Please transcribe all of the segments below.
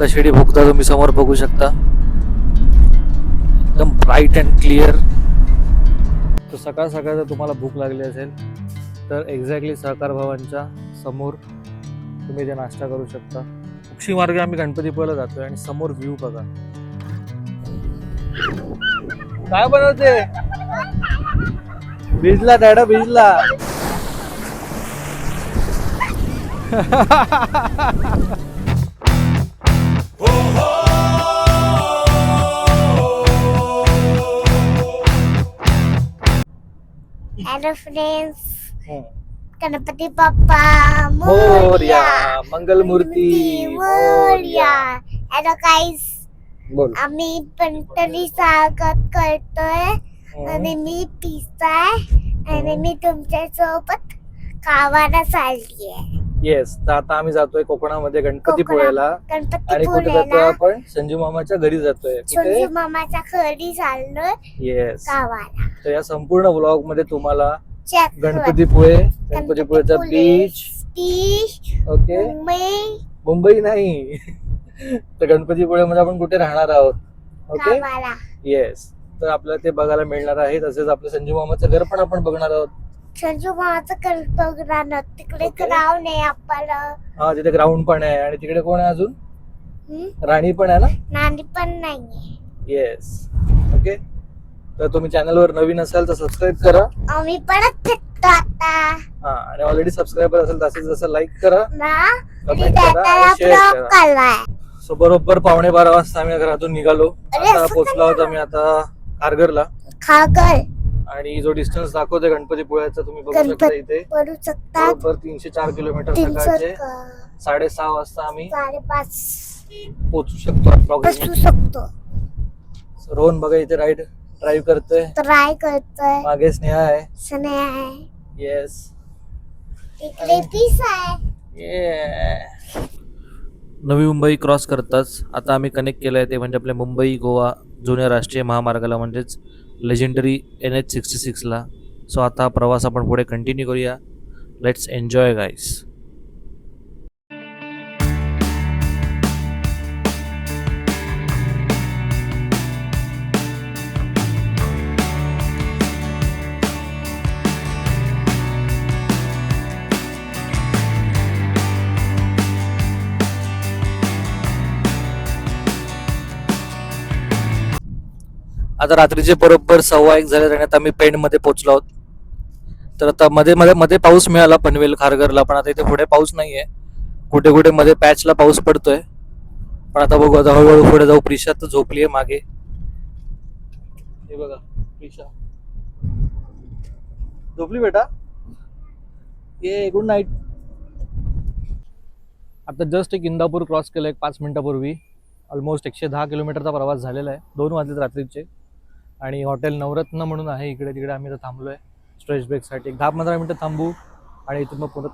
कशिडी भोगता तुम्ही समोर बघू शकता, एकदम ब्राईट अँड क्लिअर. तर सकाळ सकाळ जर तुम्हाला भूक लागली असेल तर एक्झॅक्टली सहकार भवनच्या समोर तुम्ही ते नाश्ता करू शकता. उक्षी मार्गे आम्ही गणपतीपुळ्याला जातोय आणि समोर व्ह्यू बघा. काय बनवते? भिजला डॅडा, भिजला. Hello friends, Ganpati Bappa Morya, Mangalmurti Morya. Hello गाईस, बोल. आम्ही पंढरी स्वागत करतोय आणि मी पिसाय आणि मी तुमच्या सोबत गावाला चालली आहे. येस, तर आता आम्ही जातोय कोकणामध्ये गणपतीपुळ्याला. आणि कुठे जातोय आपण? संजू मामाच्या घरी जातोय. संजू मामाच्या घरी चाललोय येस. गावाला. तर या संपूर्ण व्लॉग मध्ये तुम्हाला चेक गणपतीपुळेचा बीच, ओके, मुंबई नाही तर गणपतीपुळेमध्ये आपण कुठे राहणार आहोत, ओके, येस, तर आपल्याला ते बघायला मिळणार आहे. तसेच आपलं संजू मामाचं घर पण आपण बघणार आहोत. संजू मामाचं घर बघणार, तिकडे ग्राउंड आहे आपल्याला. हा, तिथे ग्राउंड पण आहे. आणि तिकडे कोण आहे अजून? राणी पण आहे ना? नानी पण नाहीये. Yes, okay. तर तुम्ही चॅनलवर नवीन असाल तर सबस्क्राईब करा. आम्ही परत भेटतो आता. हा, आणि ऑलरेडी सबस्क्रायबर असेल तसेच जसं लाईक करा, ना कमेंट करा आणि शेअर करा. सो बरोबर 11:15 वाजता आम्ही घरातून निघालो. आता पोहोचलो आहोत आम्ही आता खारघरला. आणि जो डिस्टन्स दाखवतोय गणपतीपुळ्याचा तुम्ही बघू शकता इथे, बरोबर 304 किलोमीटर. सकाळचे 6:30 वाजता आम्ही 5:30 पोहोचू शकतो. रोहन बघा इथे ड्राईव्ह करतोय, मागे स्नेहा आहे. येस, इकडे पीस आहे. नवी मुंबई क्रॉस करताच आता आम्ही कनेक्ट केलंय ते म्हणजे आपल्या मुंबई गोवा जुन्या राष्ट्रीय महामार्गाला, म्हणजेच लेजेंडरी NH66 ला. सो आता प्रवास आपण पुढे कंटिन्यू करूया. लेट्स एन्जॉय गाईस. आता रात्रीचे बरोबर 1:15 झाले आणि आता आम्ही पेणमध्ये पोहोचलो आहोत. तर आता मध्ये पाऊस मिळाला पनवेल खारघरला, पण आता इथे पुढे पाऊस नाहीये. कुठे कुठे मध्ये पॅचला पाऊस पडतोय, पण आता बघू. आता हळूहळू पुढे जाऊ. प्रिशा तर झोपलीये मागे, हे बघा. प्रिशा झोपली बेटा, ये गुड नाईट. आता जस्ट एक इंदापूर क्रॉस केलं 5 मिनिटापूर्वी. ऑलमोस्ट 110 किलोमीटरचा प्रवास झालेला आहे. 2 वाजलेत रात्रीचे. आणि हॉटेल नवरत्न म्हणून आहे इकडे तिकडे आम्ही तर थांबलोय स्ट्रेच ब्रेकसाठी. 10-15 मिनिटं थांबू आणि इथून मग परत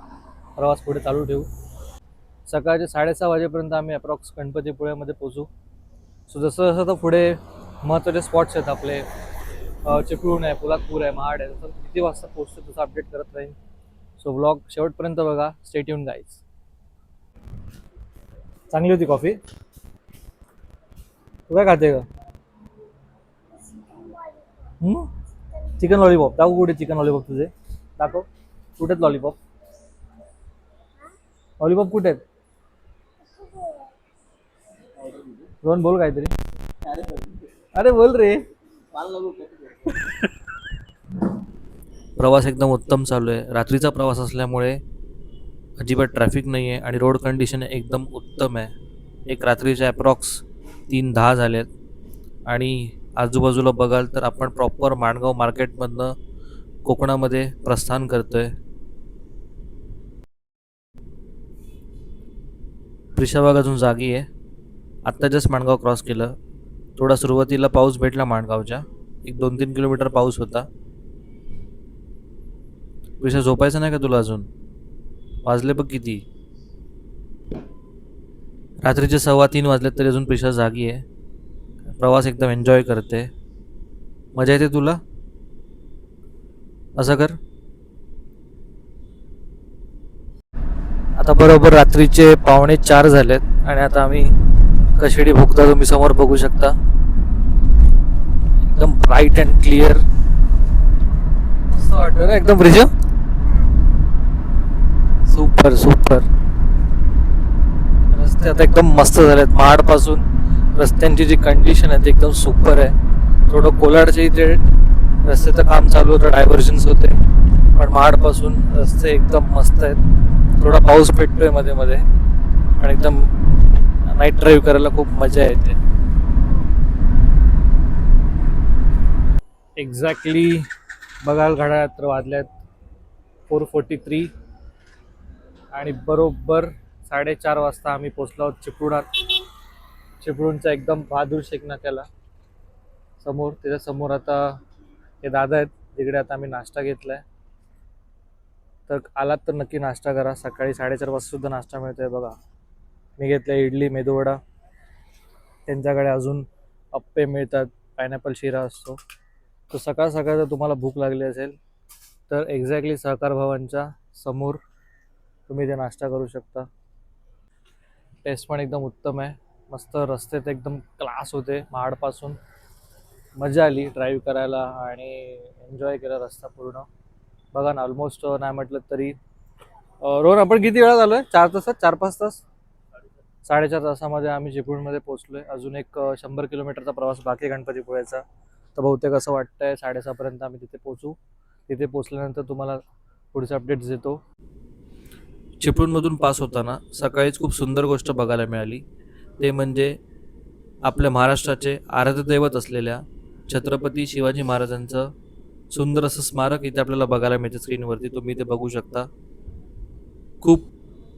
प्रवास पुढे चालू ठेवू. सकाळचे 6:30 वाजेपर्यंत आम्ही अप्रॉक्स गणपतीपुळ्यामध्ये पोहोचू. सो जसं जसं तर पुढे महत्त्वाचे स्पॉट्स आहेत आपले, चिपळूण आहे, पोलादपूर आहे, महाड आहे, तसं किती वाजता पोहोचतो तसं अपडेट करत राहील. सो व्लॉग शेवटपर्यंत बघा. Stay tune guys. चांगली होती कॉफी. तू काय खाते का? चिकन लॉलीपॉप दाखव. कुठे चिकन लॉलीपॉप तुझे? दाखव. कुठे आहेत लॉलीपॉप? लॉलीपॉप कुठे आहेत? रोहन बोल काहीतरी. अरे बोल रे. प्रवास एकदम उत्तम चालू आहे. रात्रीचा प्रवास असल्यामुळे अजिबात ट्रॅफिक नाही आहे आणि रोड कंडिशन एकदम उत्तम आहे. एक रात्रीचे अप्रॉक्स 3:10 झालेत आणि आजूबाजूला बघाल तर आपण प्रॉपर माणगाव मार्केटमधनं कोकणामध्ये प्रस्थान करतोय. प्रिशाबाग अजून जागी आहे. आत्ता जस्ट माणगाव क्रॉस केलं. थोडा सुरुवातीला पाऊस भेटला माणगावच्या, एक 2-3 किलोमीटर पाऊस होता. प्रिशा झोपायचं नाही का तुला अजून? वाजले बघ किती. रात्रीचे 2:15 वाजलेत तरी अजून प्रिशा जागी आहे. प्रवास एकदम एन्जॉय करते. मजा येते तुला? असं कर. आता बरोबर रात्रीचे 3:45 झालेत आणि आता आम्ही कशिडी भोगदा तुम्ही समोर बघू शकता, एकदम ब्राईट अँड क्लिअर. मस्त वाटतं ना एकदम ब्रिज. Super super. रस्ते आता एकदम मस्त झालेत. महाड पासून रस्त्यांची जी कंडिशन आहे ती एकदम सुपर आहे. थोडं कोलाडच्या इथे रस्त्याचं काम चालू होतं, डायव्हर्जन्स होते, पण महाड पासून रस्ते एकदम मस्त आहेत. थोडा पाऊस पेटतोय मध्ये मध्ये आणि एकदम नाईट ड्राईव्ह करायला खूप मजा येते. एक्झॅक्टली बघाल घड्याळात तर वाजल्यात 4:43 आणि बरोबर 4:30 वाजता आम्ही पोचलो आहोत चिपळुणात. चिपळूणचा एकदम बहादूर शेख नाक्याला समोर. त्याच्या समोर आता हे दादा आहेत तिकडे. आता आम्ही नाश्ता घेतलाय, तर आलात तर नक्की नाश्ता करा. सकाळी 4:30 वाजता सुद्धा नाश्ता मिळतोय बघा. मी घेतलं इडली मेदूवडा. त्यांच्याकडे अजून अप्पे मिळतात, पायनॅपल शिरा असतो. तर सकाळ सकाळ जर तुम्हाला भूक लागली असेल तर एक्झॅक्टली सहकार भवनच्या समोर तुम्ही ते नाश्ता करू शकता. टेस्ट पण एकदम उत्तम आहे. मस्त रस्ते तर एकदम क्लास होते. महाडपासून मजा आली ड्राईव्ह करायला आणि एन्जॉय केला रस्ता पूर्ण. बघा ना, ऑलमोस्ट नाही म्हटलं तरी रोहन आपण किती वेळा झालोय? 4 तासात, 4-5 तास, 4.5 तासामध्ये आम्ही चिपळूणमध्ये पोहोचलोय. अजून एक 100 किलोमीटरचा प्रवास बाकी आहे गणपतीपुळ्याचा. तर बहुतेक असं वाटतंय 6:30 पर्यंत आम्ही तिथे पोहोचू. तिथे पोहोचल्यानंतर तुम्हाला पुढचे अपडेट्स देतो. चिपळूणमधून पास होताना सकाळीच खूप सुंदर गोष्ट बघायला मिळाली. ते म्हणजे आपल्या महाराष्ट्राचे आराध्य दैवत असलेल्या छत्रपती शिवाजी महाराजांचं सुंदर असं स्मारक इथे आपल्याला बघायला मिळते. स्क्रीनवरती तुम्ही ते बघू शकता. खूप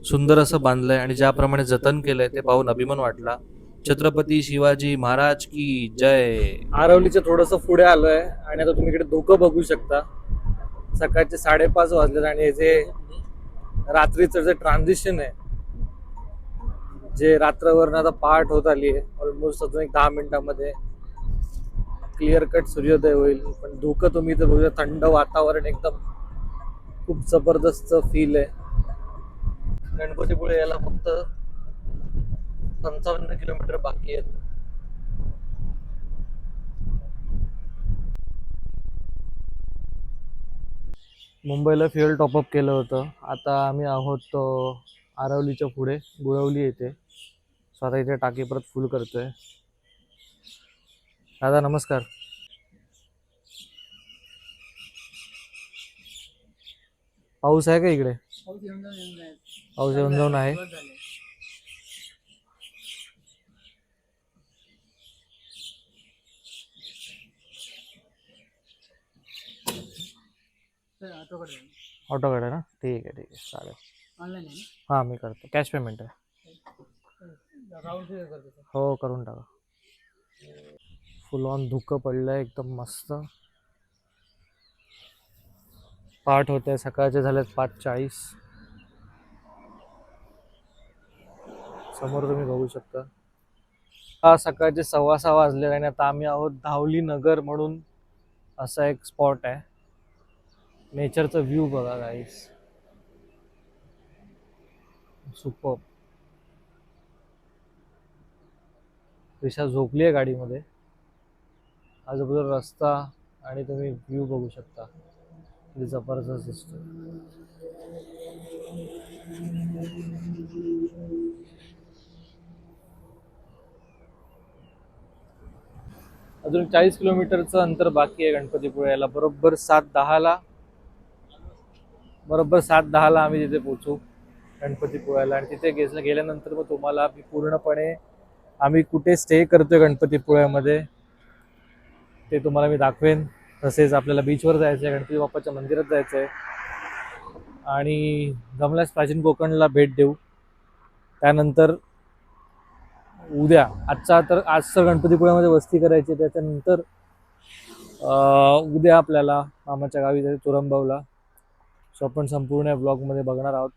सुंदर असं बांधलंय आणि ज्याप्रमाणे जतन केलंय ते पाहून अभिमान वाटला. छत्रपती शिवाजी महाराज की जय. आरवलीच्या थोडंसं पुढे आलोय आणि आता तुम्ही इकडे धुकं बघू शकता. सकाळचे 5:30 वाजले आणि हे जे रात्रीचं जे ट्रान्झिशन आहे, जे रात्रवरून आता पहाट होत आली आहे, ऑलमोस्ट अजून एक 10 मिनिटांमध्ये क्लिअर कट सूर्योदय होईल. पण धुकं तुम्ही इथे बघू, थंड वातावरण, एकदम खूप जबरदस्त फील आहे. गणपतीपुळे याला फक्त 55 किलोमीटर बाकी आहेत. मुंबईला फ्युएल टॉपअप केलं होतं. आता आम्ही आहोत आरवलीच्या पुढे, गुळवली येथे. सो आता इथे टाकी परत फुल करतोय. दादा नमस्कार. पाऊस आहे का इकडे? पाऊस येऊन जाऊन आहे. ऑटोकडे ना? ठीक आहे चालेल. हां मी करतो, कॅश पेमेंट आहे. हो करून टाका. फुल ऑन धुकं पडलंय एकदम मस्त. पहाट होते, सकाळचे झालेत 5:40. समोर तुम्ही बघू शकता. हा सकाळचे 6:15 वाजले आणि आता आम्ही आहोत धावली नगर म्हणून असा एक स्पॉट आहे. नेचरचा व्ह्यू बघा गाईस, सुपर. दिशा झोपली आहे गाडीमध्ये. आजूबाजूला रस्ता आणि तुम्ही व्ह्यू बघू शकता, किती जबरदस्त दिसतो. अजून 40 किलोमीटरचं अंतर बाकी आहे गणपतीपुळ्याला. बरोबर 7:10ला आम्ही तिथे पोहोचू गणपतीपुळ्याला. आणि तिथे गेल्यानंतर मग तुम्हाला मी पूर्णपणे आम्ही कुठे स्टे करतोय गणपतीपुळ्यामध्ये ते तुम्हाला मी दाखवेन. तसेच आपल्याला बीचवर जायचं आहे, गणपती बाप्पाच्या मंदिरात जायचं आहे आणि जमल्यास प्राचीन कोकणला भेट देऊ. त्यानंतर उद्या, आजचं गणपतीपुळ्यामध्ये वस्ती करायची. त्याच्यानंतर उद्या आपल्याला मामाच्या गावी जायचं चोरंबावला. सो आपण संपूर्ण ब्लॉगमध्ये बघणार आहोत.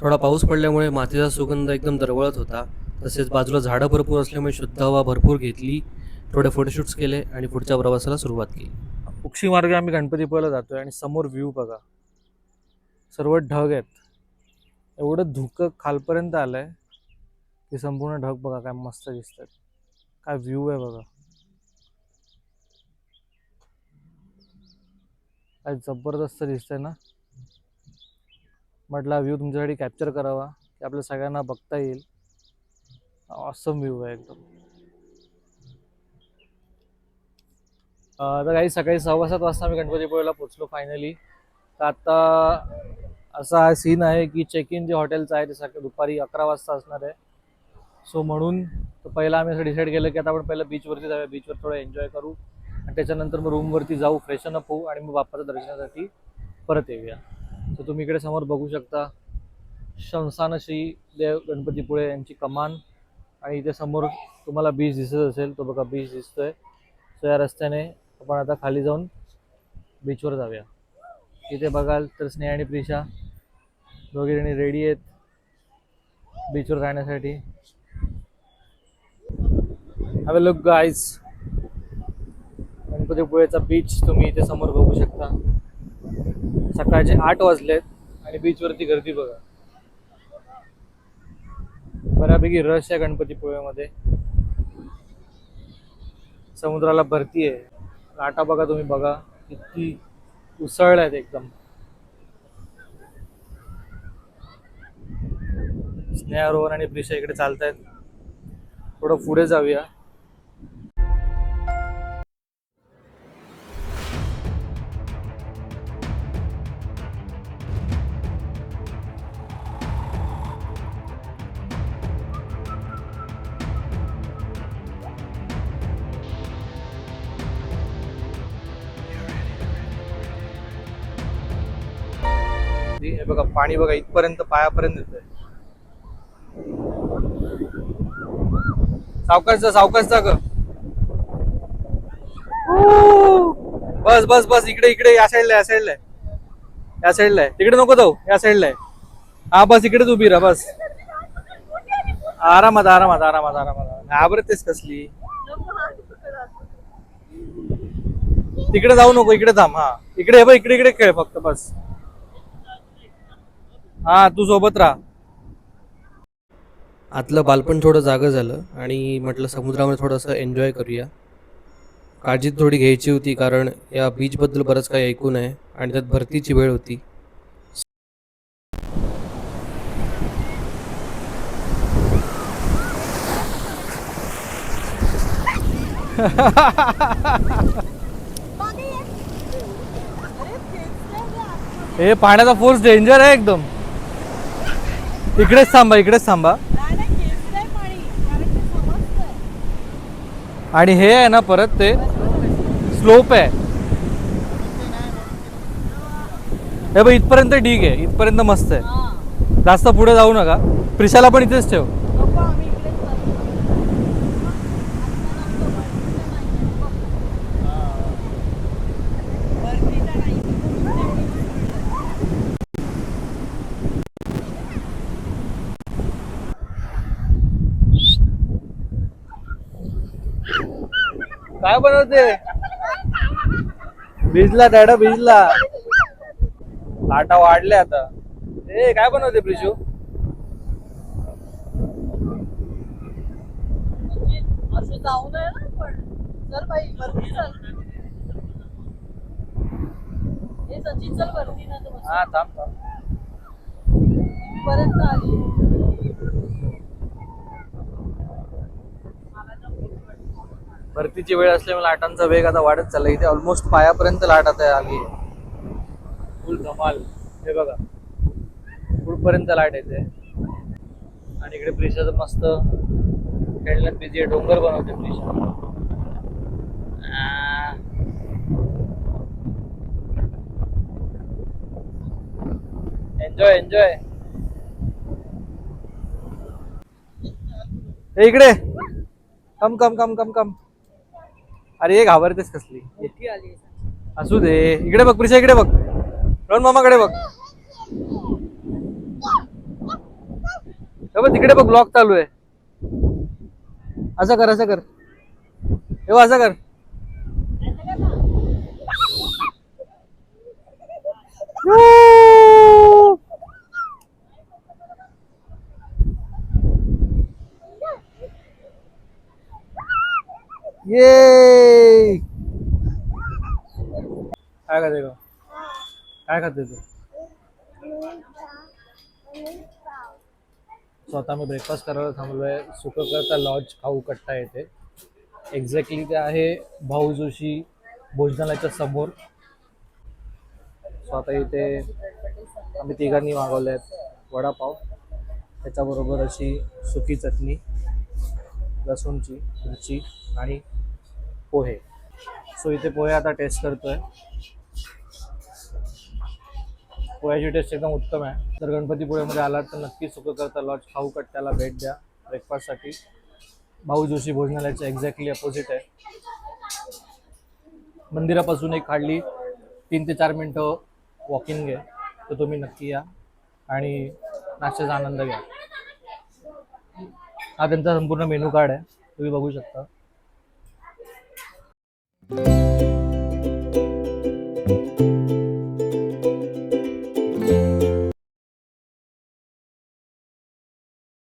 थोडा पाऊस पडल्यामुळे मातीचा सुगंध एकदम दरवळत होता. तसेच बाजूला झाडं भरपूर असल्यामुळे शुद्ध हवा भरपूर घेतली. थोडे फोटोशूट्स केले आणि पुढच्या प्रवासाला सुरुवात केली. उक्षी मार्गे आम्ही गणपतीपुळ्याला जातोय आणि समोर व्ह्यू बघा, सर्व ढग आहेत. एवढं धुकं खालपर्यंत आलंय हे संपूर्ण ढग बघा काय मस्त दिसतात, काय व्ह्यू आहे बघा, काय जबरदस्त दिसतंय ना. म्हटलं व्ह्यू तुमच्यासाठी कॅप्चर करावा की आपल्या सगळ्यांना बघता येईल. ऑसम व्ह्यू आहे एकदम. तर काही सकाळी 6:15 वाजता मी गणपतीपुळेला पोहोचलो फायनली. तर आता असा हा सीन आहे की चेक इन जे हॉटेलचं आहे ते सकाळी दुपारी 11 वाजता असणार आहे. सो म्हणून पहिला आम्ही असं डिसाईड केलं की आता आपण पहिलं बीचवरती जाऊया, बीचवर थोडं एन्जॉय करू आणि त्याच्यानंतर मग रूमवरती जाऊ, फ्रेशन अप होऊ आणि मग बाप्पाच्या दर्शनासाठी परत येऊया. तर तुम्ही इकडे समोर बघू शकता शमशानश्री देव गणपतीपुळे यांची कमान आणि इथे समोर तुम्हाला बीच दिसत असेल, तो बघा बीच दिसतोय. सो या रस्त्याने आपण आता खाली जाऊन बीचवर जाऊया. इथे बघाल तर स्नेहा आणि प्रिशा दोघे जणी रेडी आहेत बीचवर जाण्यासाठी. हॅव अ लुक गाईज, गणपतीपुळेचा बीच तुम्ही इथे समोर बघू शकता. सकाळचे 8 वाजलेत आणि बीचवरती गर्दी बघा, बऱ्यापैकी रश आहे गणपतीपुळेमध्ये. समुद्राला भरती आहे, लाटा बघा तुम्ही बघा किती उसळल्या आहेत एकदम. स्नेहा, रोहन आणि प्रिशा इकडे चालतायत. थोडं पुढे जाऊया. हे बघा पाणी बघा इथपर्यंत पायापर्यंत येतंय. सावकाश जा, सावकाश जा ग. बस बस बस, इकडे इकडे या साईडला, या साईडला आहे, या साईडला आहे, तिकडे नको जाऊ, या साईडला आहे. हा बस इकडेच उभी राहा बस. आरामात आरामात आरामात आरामात, घाबरतेस कसली. तिकडे जाऊ नको, इकडे थांब. हा इकडे हे बघ, इकडे इकडे खेळ फक्त बस. हा तू सोबत राहा. आतलं बालपण थोडं जागं झालं आणि म्हटलं समुद्रामध्ये थोडंसं एन्जॉय करूया. काळजी थोडी घ्यायची होती कारण या बीचबद्दल बरंच काही ऐकून आहे आणि त्यात भरतीची वेळ होती. हे पाण्याचा फोर्स डेंजर आहे एकदम. इकडेच थांबा, इकडेच थांबा. आणि हे आहे ना परत ते स्लोप आहे. हे बघ इथपर्यंत ठीक आहे, इथपर्यंत मस्त आहे. जास्त पुढे जाऊ नका. प्रिशाला पण इथेच ठेव. काय बनवते? भिजला डॅडा, भिजला. लाटा वाढल्या आता. ए काय बनवते प्रिशू? असं जाऊ नये ना पण. चल बाई वरती चल. हे सचिन चल वरती ना तू. हा थांब थांब. पर्यंत आली. भरतीची वेळ असल्यामुळे लाटांचा वेग आता वाढत चालला. इथे ऑलमोस्ट पायापर्यंत लाट आता आली. फुल धमाल. हे बघा पुढपर्यंत लाट येते आणि इकडे प्रिशाचं मस्त खेळण्यात बिझी आहे. डोंगर बनवते प्रिशा. Enjoy enjoy. इकडे कम कम कम कम कम. अरे हे घाबरतेस कसली. असू दे. इकडे बघ प्रिशा, इकडे बघ. रोहन मामाकडे बघ. तिकडे बघ ब्लॉक चालू आहे. असं कर, असं कर. हे असं कर. ये काय खाते का? काय खाते तू? सो आता मी ब्रेकफास्ट करायला थांबलोय सुखकर्ता लॉज खाऊ कट्टा येथे. एक्झॅक्टली ते आहे भाऊ जोशी भोजनालयाच्या समोर. सो आता इथे आम्ही तिघांनी मागवले आहेत वडापाव, त्याच्याबरोबर अशी सुकी चटणी, लसूणची, मिरची आणि पोहे. सो इथे पोहे आता टेस्ट करतोय. पोह्याची टेस्ट एकदम उत्तम आहे. तर गणपतीपुळेमध्ये आलात तर नक्की सुखकर्ता लॉज खाऊ कट्ट्याला भेट द्या ब्रेकफास्टसाठी. भाऊ जोशी भोजनालयाच्या एक्झॅक्टली अपोजिट आहे. मंदिरापासून एक हार्डली 3 ते 4 मिनटं वॉकिंग आहे. तर तुम्ही नक्की या आणि नाश्त्याचा आनंद घ्या. हा त्यांचा संपूर्ण मेनू कार्ड आहे, तुम्ही बघू शकता.